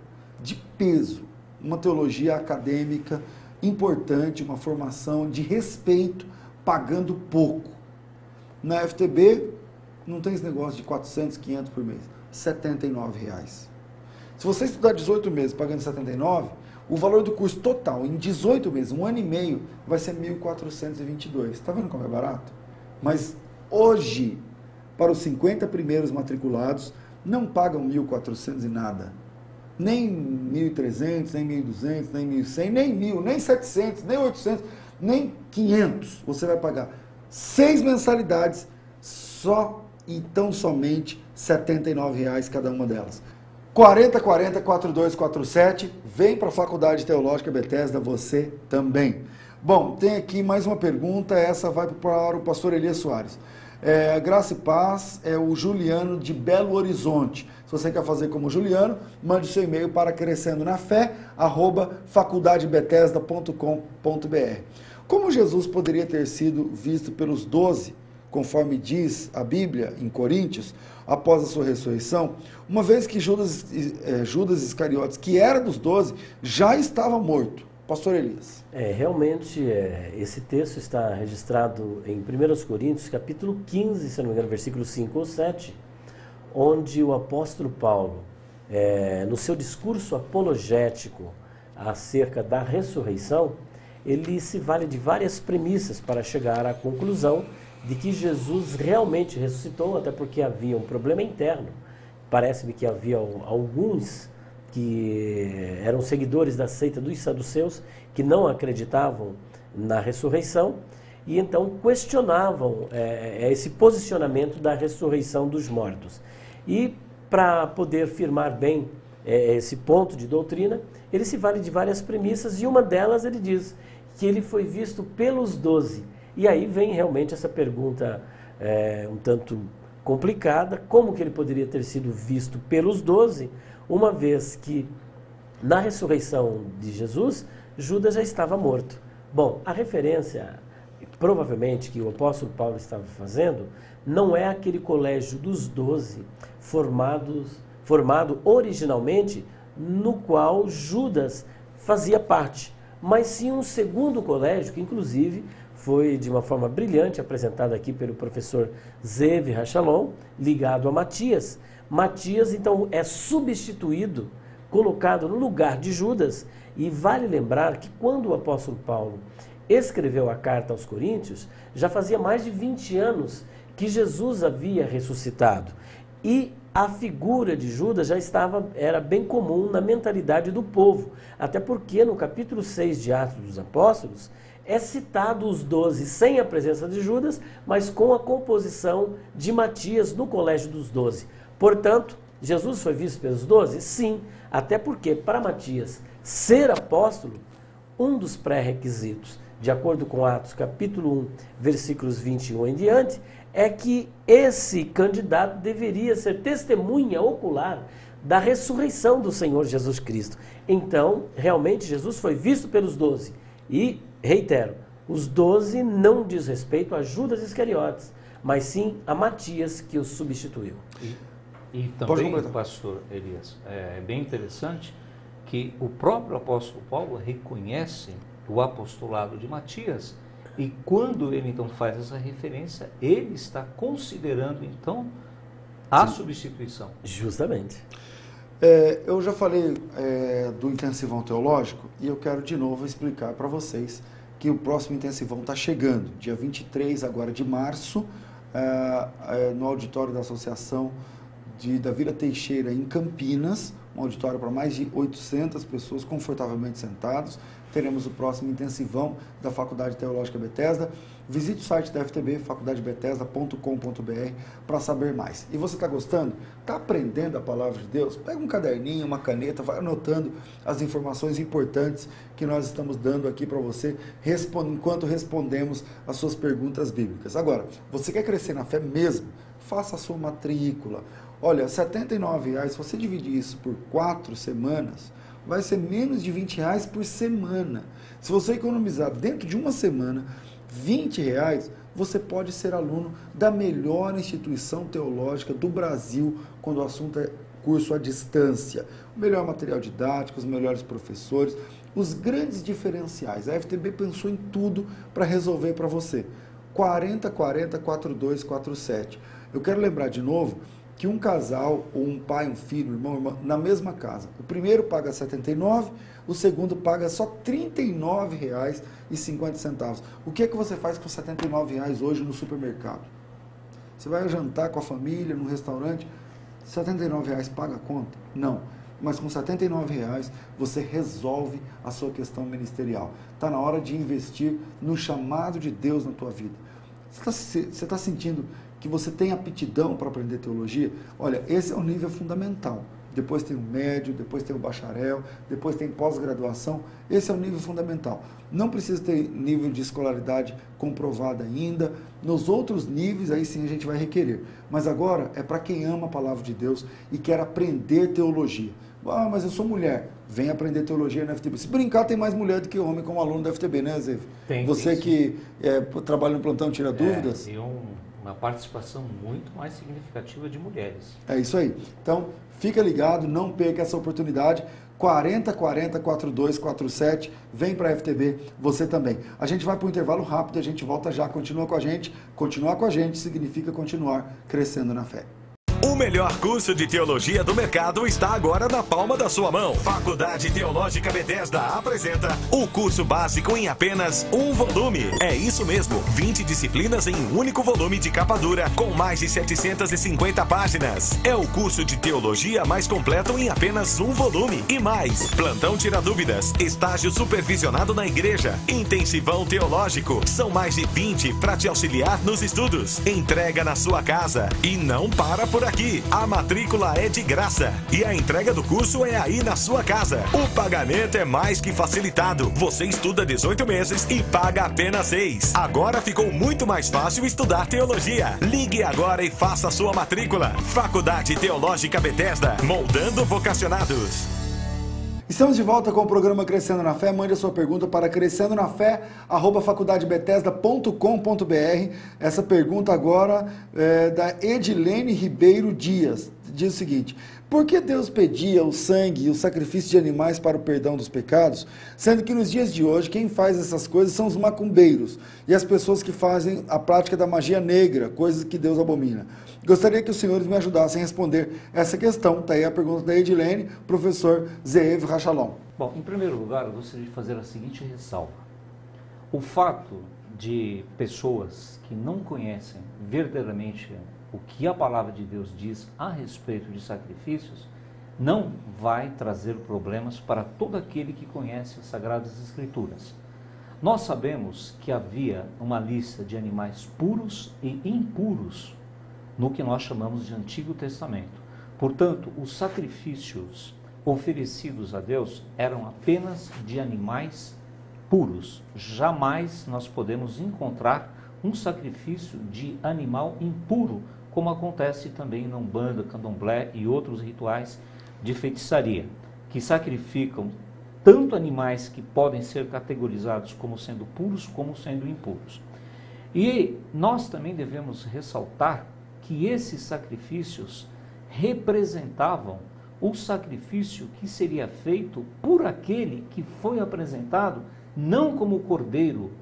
de peso, uma teologia acadêmica importante, uma formação de respeito, pagando pouco. Na FTB não tem esse negócio de 400, 500 por mês, R$79. Se você estudar 18 meses pagando 79, o valor do curso total em 18 meses, 1 ano e meio, vai ser 1.422. Está vendo como é barato? Mas hoje, para os 50 primeiros matriculados, não pagam 1.400 e nada. Nem 1.300, nem 1.200, nem 1.100, nem 1.000, nem 700, nem 800, nem 500. Você vai pagar 6 mensalidades só e tão somente R$ 79 cada uma delas. 4040-4247, vem para a Faculdade Teológica Bethesda, você também. Bom, tem aqui mais uma pergunta, essa vai para o pastor Elias Soares. Graça e paz, é o Juliano de Belo Horizonte. Se você quer fazer como Juliano, mande seu e-mail para crescendonafé@faculdadebethesda.com.br. Como Jesus poderia ter sido visto pelos 12, conforme diz a Bíblia em Coríntios, após a sua ressurreição, uma vez que Judas Iscariotes, que era dos 12, já estava morto? Pastor Elias. Realmente, esse texto está registrado em 1 Coríntios, capítulo 15, se não me engano, versículos 5 ou 7, onde o apóstolo Paulo, no seu discurso apologético acerca da ressurreição, ele se vale de várias premissas para chegar à conclusão de que Jesus realmente ressuscitou, até porque havia um problema interno. Parece-me que havia alguns que eram seguidores da seita dos saduceus, que não acreditavam na ressurreição, e então questionavam esse posicionamento da ressurreição dos mortos. E para poder firmar bem esse ponto de doutrina, ele se vale de várias premissas, e uma delas ele diz que ele foi visto pelos 12. E aí vem realmente essa pergunta um tanto complicada, como que ele poderia ter sido visto pelos 12, uma vez que na ressurreição de Jesus, Judas já estava morto. Bom, a referência, provavelmente, que o apóstolo Paulo estava fazendo, não é aquele colégio dos 12 formado originalmente, no qual Judas fazia parte, mas sim um segundo colégio, que inclusive foi de uma forma brilhante apresentado aqui pelo professor Zev Rachalon, ligado a Matias. Matias, então, é substituído, colocado no lugar de Judas, e vale lembrar que quando o apóstolo Paulo escreveu a carta aos Coríntios, já fazia mais de 20 anos que Jesus havia ressuscitado, e a figura de Judas era bem comum na mentalidade do povo, até porque no capítulo 6 de Atos dos Apóstolos, é citado os 12 sem a presença de Judas, mas com a composição de Matias no colégio dos 12. Portanto, Jesus foi visto pelos 12? Sim, até porque para Matias ser apóstolo, um dos pré-requisitos, de acordo com Atos capítulo 1, versículos 21 em diante, é que esse candidato deveria ser testemunha ocular da ressurreição do Senhor Jesus Cristo. Então, realmente, Jesus foi visto pelos 12. E, reitero, os 12 não diz respeito a Judas Iscariotes, mas sim a Matias, que o substituiu. E também, pastor Elias, é bem interessante que o próprio apóstolo Paulo reconhece o apostolado de Matias, e quando ele então faz essa referência, ele está considerando então a substituição. Justamente. Eu já falei do intensivão teológico e eu quero de novo explicar para vocês que o próximo intensivão está chegando, dia 23 agora de março, no auditório da Associação da Vila Teixeira, em Campinas, um auditório para mais de 800 pessoas confortavelmente sentados. Teremos o próximo intensivão da Faculdade Teológica Bethesda. Visite o site da FTB, faculdadebethesda.com.br, para saber mais. E você está gostando? Está aprendendo a palavra de Deus? Pega um caderninho, uma caneta, vai anotando as informações importantes que nós estamos dando aqui para você, enquanto respondemos as suas perguntas bíblicas. Agora, você quer crescer na fé mesmo? Faça a sua matrícula. Olha, R$ 79,00, se você dividir isso por 4 semanas, vai ser menos de R$20 por semana. Se você economizar dentro de uma semana R$20, você pode ser aluno da melhor instituição teológica do Brasil quando o assunto é curso à distância. O melhor material didático, os melhores professores, os grandes diferenciais. A FTB pensou em tudo para resolver para você. 4040-4247. Eu quero lembrar de novo que um casal, ou um pai, um filho, um irmão, irmã, na mesma casa, o primeiro paga R$ 79,00, o segundo paga só R$ 39,50. O que é que você faz com R$ 79,00 hoje no supermercado? Você vai jantar com a família, num restaurante, R$ 79,00 paga a conta? Não. Mas com R$ 79,00 você resolve a sua questão ministerial. Está na hora de investir no chamado de Deus na tua vida. Você está sentindo que você tem aptidão para aprender teologia? Olha, esse é o nível fundamental. Depois tem o médio, depois tem o bacharel, depois tem pós-graduação. Esse é o nível fundamental. Não precisa ter nível de escolaridade comprovado ainda. Nos outros níveis, aí sim a gente vai requerer. Mas agora é para quem ama a palavra de Deus e quer aprender teologia. Ah, mas eu sou mulher. Vem aprender teologia na FTB. Se brincar, tem mais mulher do que homem como aluno da FTB, né, Zé? Tem. Você que trabalha no plantão tira dúvidas? Tem uma participação muito mais significativa de mulheres. É isso aí. Então, fica ligado, não perca essa oportunidade. 4040-4247, vem para a FTB, você também. A gente vai para um intervalo rápido, a gente volta já, continua com a gente. Continuar com a gente significa continuar crescendo na fé. O melhor curso de teologia do mercado está agora na palma da sua mão. Faculdade Teológica Bethesda apresenta o curso básico em apenas um volume. É isso mesmo, 20 disciplinas em um único volume de capa dura, com mais de 750 páginas. É o curso de teologia mais completo em apenas um volume. E mais, plantão tira dúvidas, estágio supervisionado na igreja, intensivão teológico. São mais de 20 para te auxiliar nos estudos. Entrega na sua casa. E não para por aqui. A matrícula é de graça e a entrega do curso é aí na sua casa. O pagamento é mais que facilitado. Você estuda 18 meses e paga apenas 6. Agora ficou muito mais fácil estudar teologia. Ligue agora e faça a sua matrícula. Faculdade Teológica Bethesda, moldando vocacionados. Estamos de volta com o programa Crescendo na Fé. Mande a sua pergunta para crescendonafé@faculdadebethesda.com.br. Essa pergunta agora é da Edilene Ribeiro Dias. Diz o seguinte: por que Deus pedia o sangue e o sacrifício de animais para o perdão dos pecados, sendo que nos dias de hoje quem faz essas coisas são os macumbeiros e as pessoas que fazem a prática da magia negra, coisas que Deus abomina? Gostaria que os senhores me ajudassem a responder essa questão. Está aí a pergunta da Edilene, professor Zeev Rachalon. Bom, em primeiro lugar, eu gostaria de fazer a seguinte ressalva. O fato de pessoas que não conhecem verdadeiramente o que a palavra de Deus diz a respeito de sacrifícios não vai trazer problemas para todo aquele que conhece as Sagradas Escrituras. Nós sabemos que havia uma lista de animais puros e impuros no que nós chamamos de Antigo Testamento. Portanto, os sacrifícios oferecidos a Deus eram apenas de animais puros. Jamais nós podemos encontrar um sacrifício de animal impuro, como acontece também na Umbanda, Candomblé e outros rituais de feitiçaria, que sacrificam tanto animais que podem ser categorizados como sendo puros, como sendo impuros. E nós também devemos ressaltar que esses sacrifícios representavam o sacrifício que seria feito por aquele que foi apresentado não como cordeiro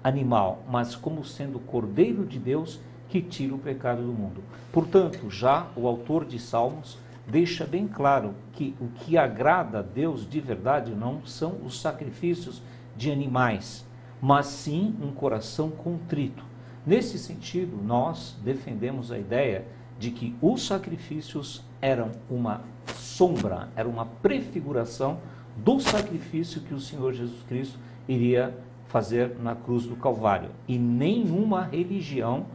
animal, mas como sendo cordeiro de Deus que tira o pecado do mundo. Portanto, já o autor de Salmos deixa bem claro que o que agrada a Deus de verdade não são os sacrifícios de animais, mas sim um coração contrito. Nesse sentido, nós defendemos a ideia de que os sacrifícios eram uma sombra, era uma prefiguração do sacrifício que o Senhor Jesus Cristo iria fazer na cruz do Calvário. E nenhuma religião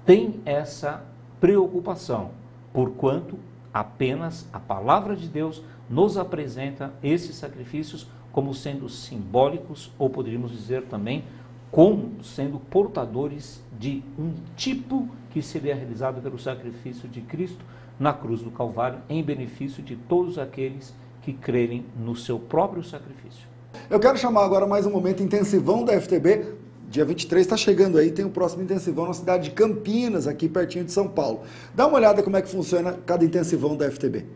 tem essa preocupação, porquanto apenas a palavra de Deus nos apresenta esses sacrifícios como sendo simbólicos, ou poderíamos dizer também como sendo portadores de um tipo que seria realizado pelo sacrifício de Cristo na cruz do Calvário, em benefício de todos aqueles que crerem no seu próprio sacrifício. Eu quero chamar agora mais um momento intensivão da FTB. Dia 23 está chegando aí, tem o próximo intensivão na cidade de Campinas, aqui pertinho de São Paulo. Dá uma olhada como é que funciona cada intensivão da FTB.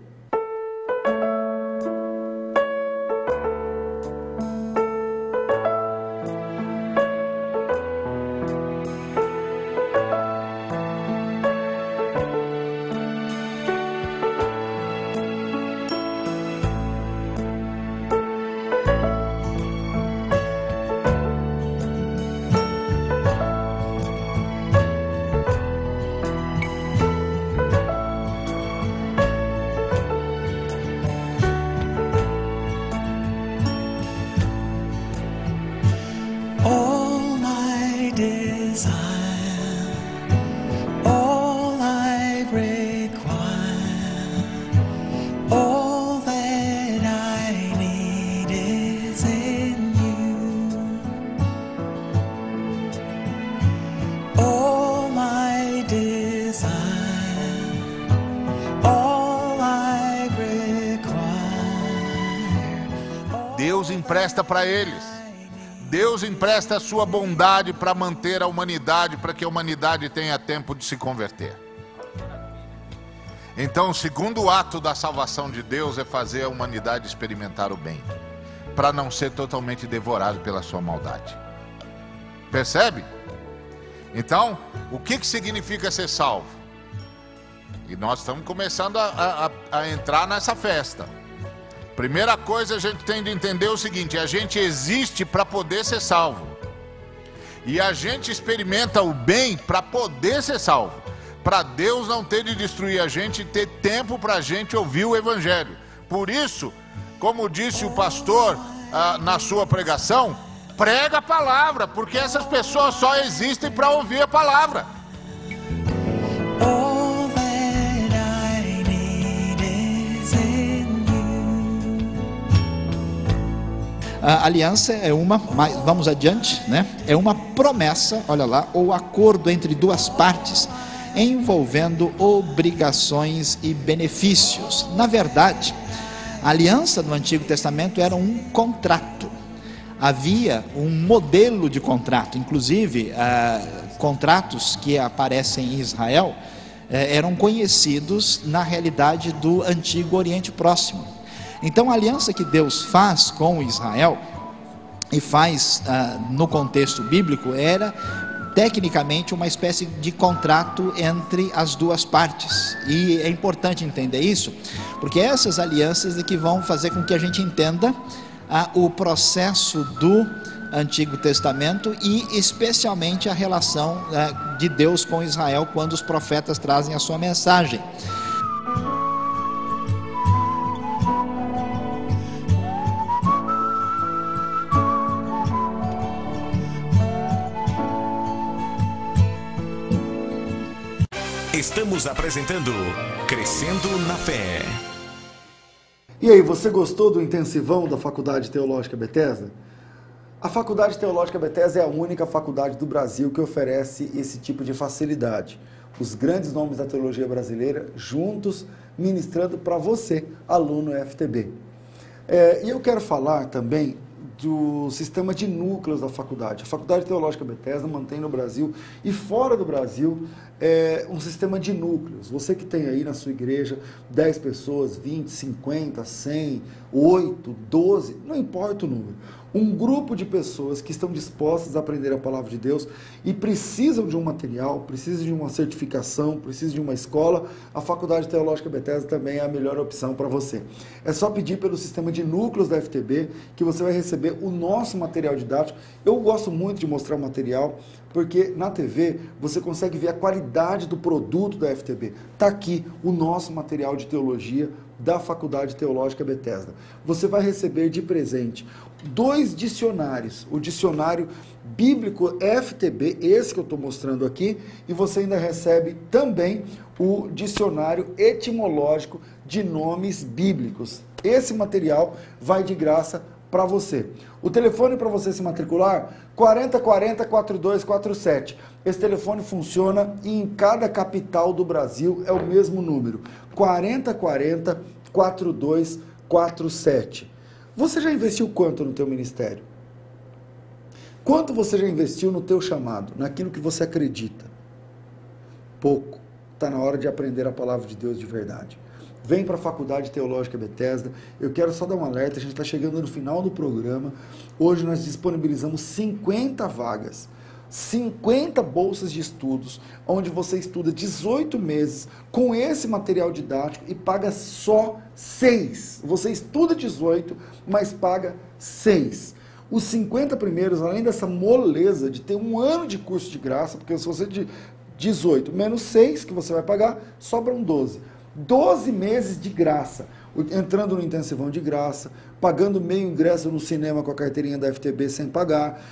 Deus empresta para eles. Deus empresta a sua bondade para manter a humanidade, para que a humanidade tenha tempo de se converter. Então, o segundo ato da salvação de Deus é fazer a humanidade experimentar o bem, para não ser totalmente devorado pela sua maldade. Percebe? Então, o que significa ser salvo? E nós estamos começando a entrar nessa festa. Primeira coisa, a gente tem de entender o seguinte: a gente existe para poder ser salvo. E a gente experimenta o bem para poder ser salvo. Para Deus não ter de destruir a gente e ter tempo para a gente ouvir o Evangelho. Por isso, como disse o pastor na sua pregação, prega a palavra, porque essas pessoas só existem para ouvir a palavra. A aliança é uma, vamos adiante, né? É uma promessa, olha lá, ou acordo entre duas partes, envolvendo obrigações e benefícios. Na verdade, a aliança no Antigo Testamento era um contrato. Havia um modelo de contrato, inclusive contratos que aparecem em Israel eram conhecidos na realidade do Antigo Oriente Próximo. Então a aliança que Deus faz com Israel, e faz no contexto bíblico, era tecnicamente uma espécie de contrato entre as duas partes. E é importante entender isso, porque essas alianças é que vão fazer com que a gente entenda o processo do Antigo Testamento e especialmente a relação de Deus com Israel quando os profetas trazem a sua mensagem. Estamos apresentando Crescendo na Fé. E aí, você gostou do intensivão da Faculdade Teológica Bethesda? A Faculdade Teológica Bethesda é a única faculdade do Brasil que oferece esse tipo de facilidade. Os grandes nomes da teologia brasileira juntos ministrando para você, aluno FTB. E eu quero falar também do sistema de núcleos da faculdade. A Faculdade Teológica Bethesda mantém no Brasil e fora do Brasil um sistema de núcleos. Você que tem aí na sua igreja 10 pessoas, 20, 50, 100, 8, 12, não importa o número. Um grupo de pessoas que estão dispostas a aprender a palavra de Deus e precisam de um material, precisam de uma certificação, precisam de uma escola, a Faculdade Teológica Bethesda também é a melhor opção para você. É só pedir pelo sistema de núcleos da FTB que você vai receber o nosso material didático. Eu gosto muito de mostrar o material, porque na TV você consegue ver a qualidade do produto da FTB. Está aqui o nosso material de teologia da Faculdade Teológica Bethesda. Você vai receber de presente 2 dicionários, o dicionário bíblico FTB, esse que eu estou mostrando aqui, e você ainda recebe também o dicionário etimológico de nomes bíblicos. Esse material vai de graça para você. O telefone para você se matricular, 4040-4247. Esse telefone funciona em cada capital do Brasil, é o mesmo número, 4040-4247. Você já investiu quanto no teu ministério? Quanto você já investiu no teu chamado, naquilo que você acredita? Pouco. Está na hora de aprender a palavra de Deus de verdade. Vem para a Faculdade Teológica Bethesda. Eu quero só dar um alerta, a gente está chegando no final do programa. Hoje nós disponibilizamos 50 vagas, 50 bolsas de estudos, onde você estuda 18 meses com esse material didático e paga só 6. Você estuda 18, mas paga 6. Os 50 primeiros, além dessa moleza de ter um ano de curso de graça, porque se você de 18 menos 6 que você vai pagar, sobram 12. 12 meses de graça, entrando no intensivão de graça, pagando meio ingresso no cinema com a carteirinha da FTB sem pagar,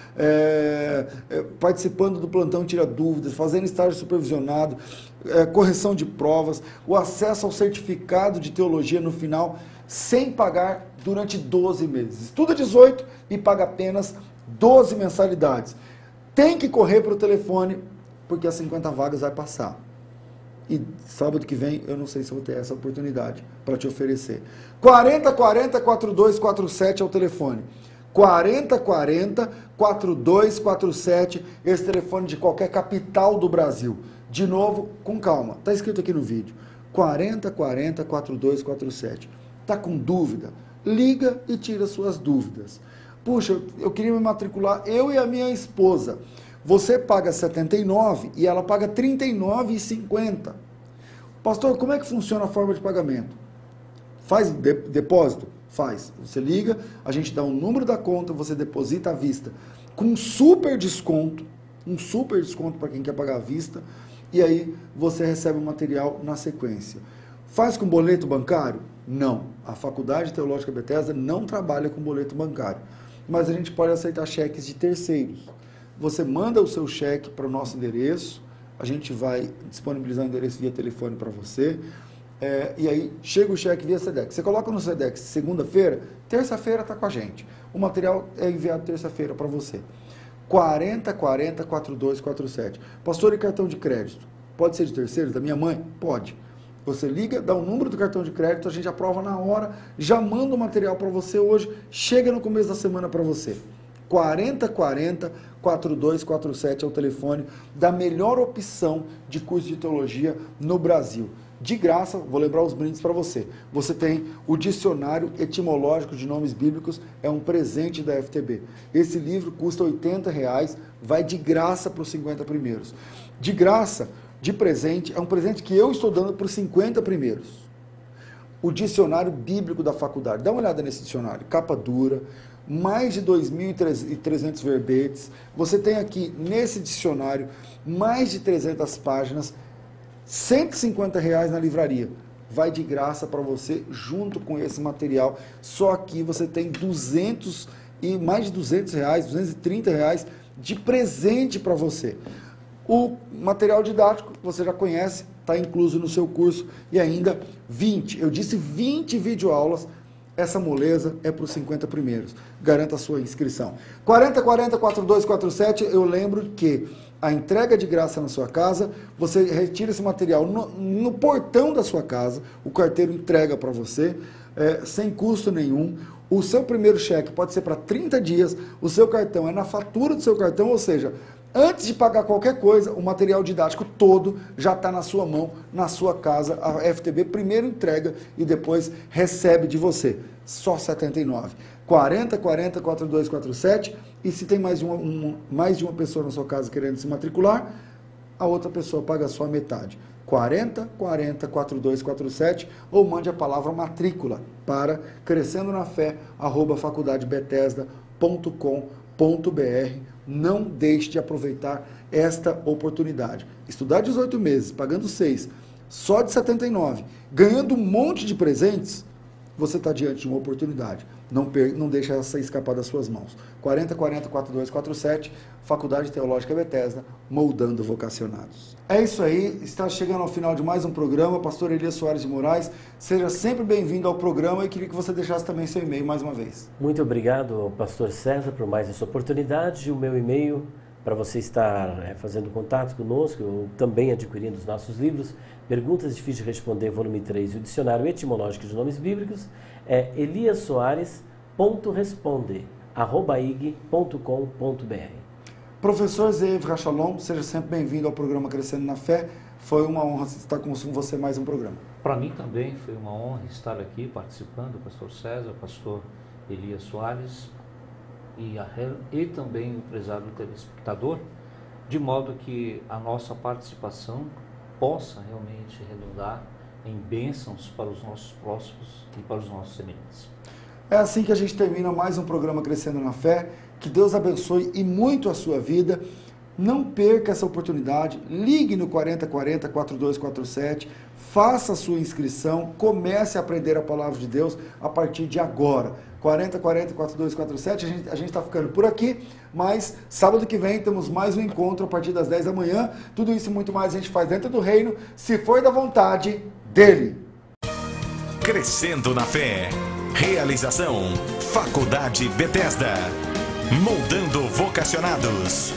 participando do plantão Tira Dúvidas, fazendo estágio supervisionado, correção de provas, o acesso ao certificado de teologia no final, sem pagar durante 12 meses. Estuda 18 e paga apenas 12 mensalidades. Tem que correr para o telefone, porque as 50 vagas vai passar. E sábado que vem eu não sei se eu vou ter essa oportunidade para te oferecer. 4040-4247 é o telefone. 4040-4247, esse telefone de qualquer capital do Brasil. De novo, com calma, está escrito aqui no vídeo. 4040-4247. Está com dúvida? Liga e tira suas dúvidas. Puxa, eu queria me matricular, eu e a minha esposa. Você paga R$ 79 e ela paga R$ 39,50. Pastor, como é que funciona a forma de pagamento? Faz depósito? Faz. Você liga, a gente dá um número da conta, você deposita à vista com um super desconto para quem quer pagar à vista, e aí você recebe o material na sequência. Faz com boleto bancário? Não. A Faculdade Teológica Bethesda não trabalha com boleto bancário, mas a gente pode aceitar cheques de terceiros. Você manda o seu cheque para o nosso endereço, a gente vai disponibilizar o endereço via telefone para você, e aí chega o cheque via Sedex. Você coloca no Sedex segunda-feira, terça-feira está com a gente. O material é enviado terça-feira para você. 4040-4247. Pastor, e cartão de crédito? Pode ser de terceiros, da minha mãe? Pode. Você liga, dá o número do cartão de crédito, a gente aprova na hora, já manda o material para você hoje, chega no começo da semana para você. 4040-4247 é o telefone da melhor opção de curso de teologia no Brasil. De graça, vou lembrar os brindes para você. Você tem o dicionário etimológico de nomes bíblicos, é um presente da FTB. Esse livro custa R$ 80, vai de graça para os 50 primeiros. De graça, de presente, é um presente que eu estou dando para os 50 primeiros. O dicionário bíblico da faculdade. Dá uma olhada nesse dicionário, capa dura, mais de 2.300 verbetes. Você tem aqui, nesse dicionário, mais de 300 páginas, R$ 150 na livraria. Vai de graça para você, junto com esse material. Só aqui você tem mais de R$ 200, R$ 230 de presente para você. O material didático, você já conhece, está incluso no seu curso. E ainda 20 videoaulas. Essa moleza é para os 50 primeiros. Garanta a sua inscrição. 4040-4247, eu lembro que a entrega de graça na sua casa, você retira esse material no portão da sua casa, o carteiro entrega para você, sem custo nenhum. O seu primeiro cheque pode ser para 30 dias, o seu cartão é na fatura do seu cartão, ou seja, antes de pagar qualquer coisa, o material didático todo já está na sua mão, na sua casa. A FTB primeiro entrega e depois recebe de você. Só R$ 79. 4040-4247. E se tem mais de uma pessoa na sua casa querendo se matricular, a outra pessoa paga só a metade. 4040-4247 ou mande a palavra matrícula para crescendonafé@faculdadebethesda.com.br. Não deixe de aproveitar esta oportunidade. Estudar 18 meses, pagando 6, só de 79, ganhando um monte de presentes, você está diante de uma oportunidade. Não deixe essa escapar das suas mãos. 4040-4247, Faculdade Teológica Bethesda, moldando vocacionados. É isso aí, está chegando ao final de mais um programa. Pastor Elias Soares de Moraes, seja sempre bem-vindo ao programa e queria que você deixasse também seu e-mail mais uma vez. Muito obrigado, Pastor César, por mais essa oportunidade. O meu e-mail, para você estar fazendo contato conosco, ou também adquirindo os nossos livros, Perguntas Difíceis de Responder, volume 3, e o Dicionário Etimológico de Nomes Bíblicos, é eliassoares.responde@ig.com.br. Professor Zev Rachalom, seja sempre bem-vindo ao programa Crescendo na Fé. Foi uma honra estar com você mais um programa. Para mim também foi uma honra estar aqui participando, pastor César, pastor Elias Soares e também o prezado telespectador, de modo que a nossa participação possa realmente redundar em bênçãos para os nossos próximos e para os nossos semelhantes. É assim que a gente termina mais um programa Crescendo na Fé. Que Deus abençoe e muito a sua vida. Não perca essa oportunidade. Ligue no 4040-4247. Faça a sua inscrição. Comece a aprender a palavra de Deus a partir de agora. 4040-4247. A gente está ficando por aqui. Mas sábado que vem temos mais um encontro a partir das 10 da manhã. Tudo isso e muito mais a gente faz dentro do reino, se for da vontade dele. Crescendo na Fé. Realização Faculdade Bethesda. Moldando vocacionados.